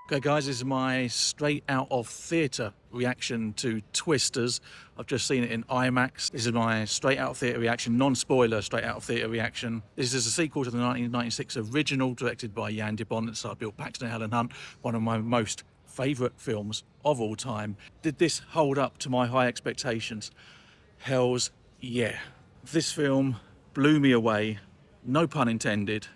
Okay guys, this is my straight out of theatre reaction to Twisters. I've just seen it in IMAX. This is my straight out of theatre reaction, non-spoiler straight out of theatre reaction. This is a sequel to the 1996 original directed by Jan de Bont and starred Bill Paxton and Helen Hunt, one of my most favourite films of all time. Did this hold up to my high expectations? Hells yeah. This film blew me away, no pun intended.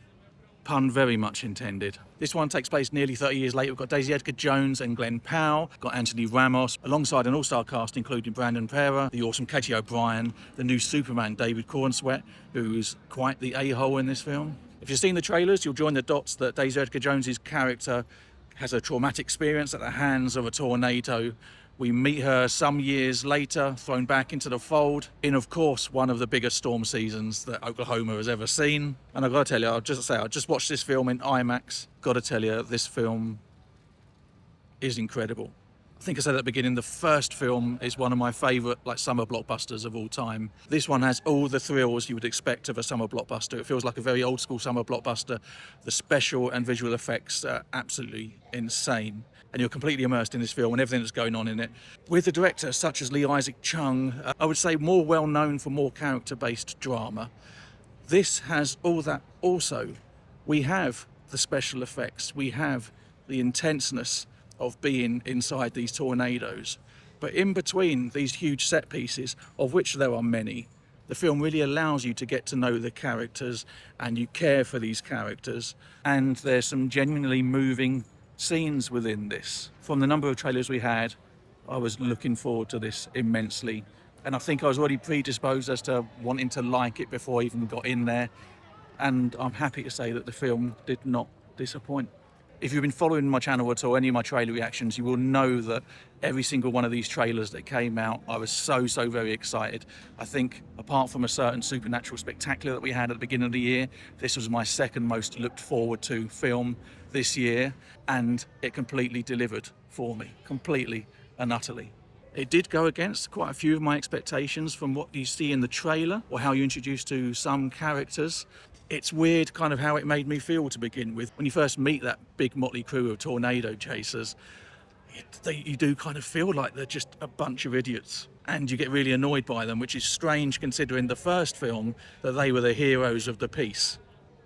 Pun very much intended. This one takes place nearly 30 years later. We've got Daisy Edgar-Jones and Glen Powell, got Anthony Ramos, alongside an all-star cast including Brandon Pera, the awesome Katie O'Brien, the new Superman David Cornsweet, who's quite the a-hole in this film. If you've seen the trailers, you'll join the dots that Daisy Edgar-Jones' character has a traumatic experience at the hands of a tornado. We meet her some years later, thrown back into the fold in, of course, one of the biggest storm seasons that Oklahoma has ever seen. And I've got to tell you, I just watched this film in IMAX. Got to tell you, this film is incredible. I think I said at the beginning, the first film is one of my favourite summer blockbusters of all time. This one has all the thrills you would expect of a summer blockbuster. It feels like a very old school summer blockbuster. The special and visual effects are absolutely insane. And you're completely immersed in this film and everything that's going on in it. With the director, such as Lee Isaac Chung, I would say more well known for more character-based drama. This has all that also. We have the special effects, we have the intenseness of being inside these tornadoes. But in between these huge set pieces, of which there are many, the film really allows you to get to know the characters and you care for these characters. And there's some genuinely moving scenes within this. From the number of trailers we had, I was looking forward to this immensely. And I think I was already predisposed as to wanting to like it before I even got in there. And I'm happy to say that the film did not disappoint. If you've been following my channel at all, any of my trailer reactions, you will know that every single one of these trailers that came out, I was so very excited. I think apart from a certain supernatural spectacular that we had at the beginning of the year, this was my second most looked forward to film this year, and it completely delivered for me, completely and utterly. It did go against quite a few of my expectations from what you see in the trailer or how you're introduced to some characters. It's weird kind of how it made me feel to begin with. When you first meet that big motley crew of tornado chasers, you do kind of feel like they're just a bunch of idiots and you get really annoyed by them, which is strange considering the first film that they were the heroes of the piece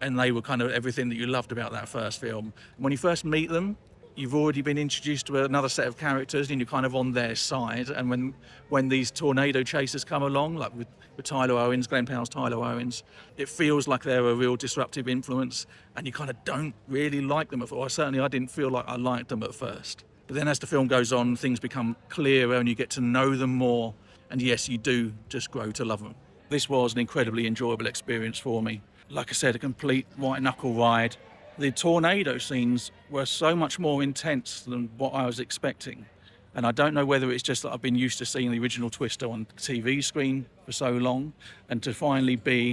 and they were kind of everything that you loved about that first film. When you first meet them, you've already been introduced to another set of characters and you're kind of on their side. And when these tornado chasers come along, like with Tyler Owens, Glen Powell's Tyler Owens, it feels like they're a real disruptive influence and you kind of don't really like them at first. Certainly I didn't feel like I liked them at first. But then as the film goes on, things become clearer and you get to know them more. And yes, you do just grow to love them. This was an incredibly enjoyable experience for me. Like I said, a complete white knuckle ride. The tornado scenes were so much more intense than what I was expecting. And I don't know whether it's just that I've been used to seeing the original Twister on TV screen for so long, and to finally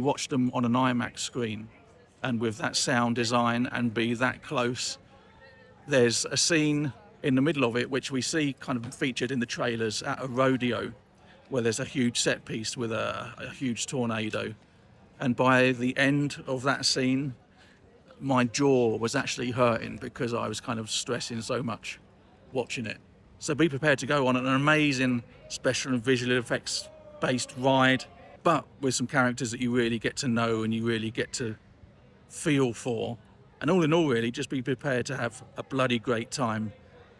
watch them on an IMAX screen and with that sound design and be that close. There's a scene in the middle of it which we see kind of featured in the trailers at a rodeo where there's a huge set piece with a huge tornado. And by the end of that scene, my jaw was actually hurting because I was kind of stressing so much watching it. So be prepared to go on an amazing special and visual effects based ride, but with some characters that you really get to know and you really get to feel for. And all in all, really, just be prepared to have a bloody great time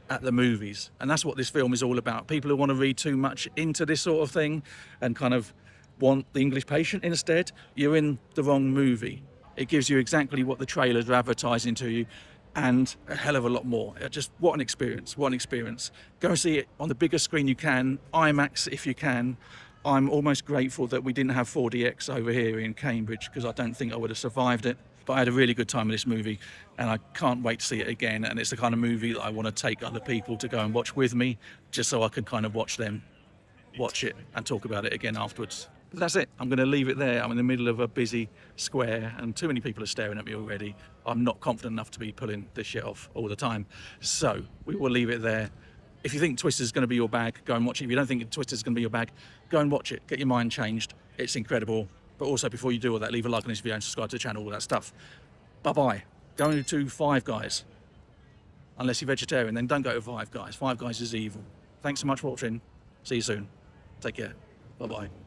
at the movies. And that's what this film is all about. People who want to read too much into this sort of thing and kind of want the English patient instead, you're in the wrong movie. It gives you exactly what the trailers are advertising to you and a hell of a lot more. Just what an experience. Go see it on the biggest screen you can, IMAX if you can. I'm almost grateful that we didn't have 4DX over here in Cambridge because I don't think I would have survived it. But I had a really good time with this movie and I can't wait to see it again. And it's the kind of movie that I want to take other people to go and watch with me, just so I can kind of watch them watch it and talk about it again afterwards. But that's it. I'm going to leave it there. I'm in the middle of a busy square and too many people are staring at me already. I'm not confident enough to be pulling this shit off all the time. So we will leave it there. If you think Twister's going to be your bag, go and watch it. If you don't think Twister's going to be your bag, go and watch it. Get your mind changed. It's incredible. But also before you do all that, leave a like on this video and subscribe to the channel, all that stuff. Bye-bye. Going to Five Guys. unless you're vegetarian, then don't go to Five Guys. Five Guys is evil. Thanks so much for watching. See you soon. Take care. Bye-bye.